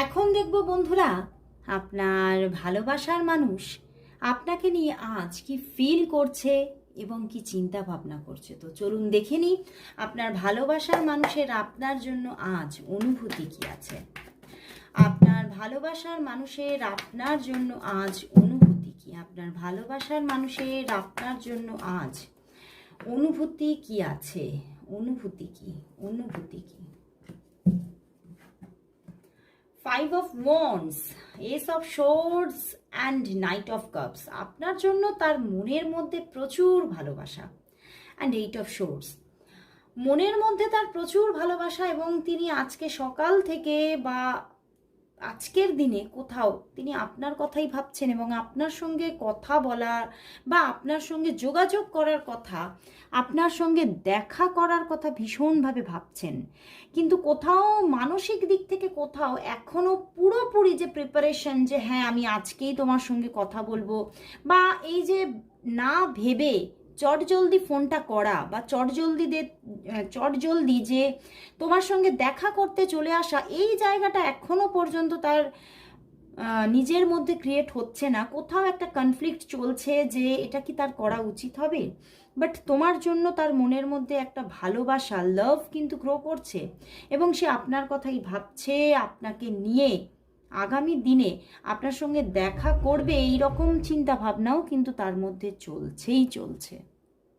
এখন দেখব বন্ধুরা, আপনার ভালোবাসার মানুষ আপনাকে নিয়ে আজ কি ফিল করছে এবং কি চিন্তা ভাবনা করছে। তো চলুন দেখে নিই আপনার ভালোবাসার মানুষের আপনার জন্য আজ অনুভূতি কি আছে। আপনার ভালোবাসার মানুষের আপনার জন্য আজ অনুভূতি কি? আপনার ভালোবাসার মানুষের আপনার জন্য আজ অনুভূতি কি আছে? অনুভূতি কি? অনুভূতি কি? Five of wands, S of swords and night of cups. আপনার জন্য তার মনের মধ্যে প্রচুর ভালোবাসা। অ্যান্ড এইট অফ সোর্ডস, মনের মধ্যে তার প্রচুর ভালোবাসা এবং তিনি আজকে সকাল থেকে বা আজকের দিনে কোথাও তিনি আপনার কথাই ভাবছেন এবং আপনার সঙ্গে কথা বলার বা আপনার সঙ্গে যোগাযোগ করার কথা, আপনার সঙ্গে দেখা করার কথা ভীষণভাবে ভাবছেন। কিন্তু কোথাও মানসিক দিক থেকে কোথাও এখনও পুরোপুরি যে প্রিপারেশন যে হ্যাঁ আমি আজকেই তোমার সঙ্গে কথা বলবো, বা এই যে না ভেবে চটজলদি ফোনটা করা বা চটজলদি যে তোমার সঙ্গে দেখা করতে চলে আসা, এই জায়গাটা এখনো পর্যন্ত তার নিজের মধ্যে ক্রিয়েট হচ্ছে না। কোথাও একটা কনফ্লিক্ট চলছে যে এটা কি তার করা উচিত হবে। বাট তোমার জন্য তার মনের মধ্যে একটা ভালোবাসা, লাভ কিন্তু গ্রো করছে এবং সে আপনার কথাই ভাবছে, আপনাকে নিয়ে আগামী দিনে আপনার সঙ্গে দেখা করবে এই রকম চিন্তা ভাবনাও কিন্তু তার মধ্যে চলছে।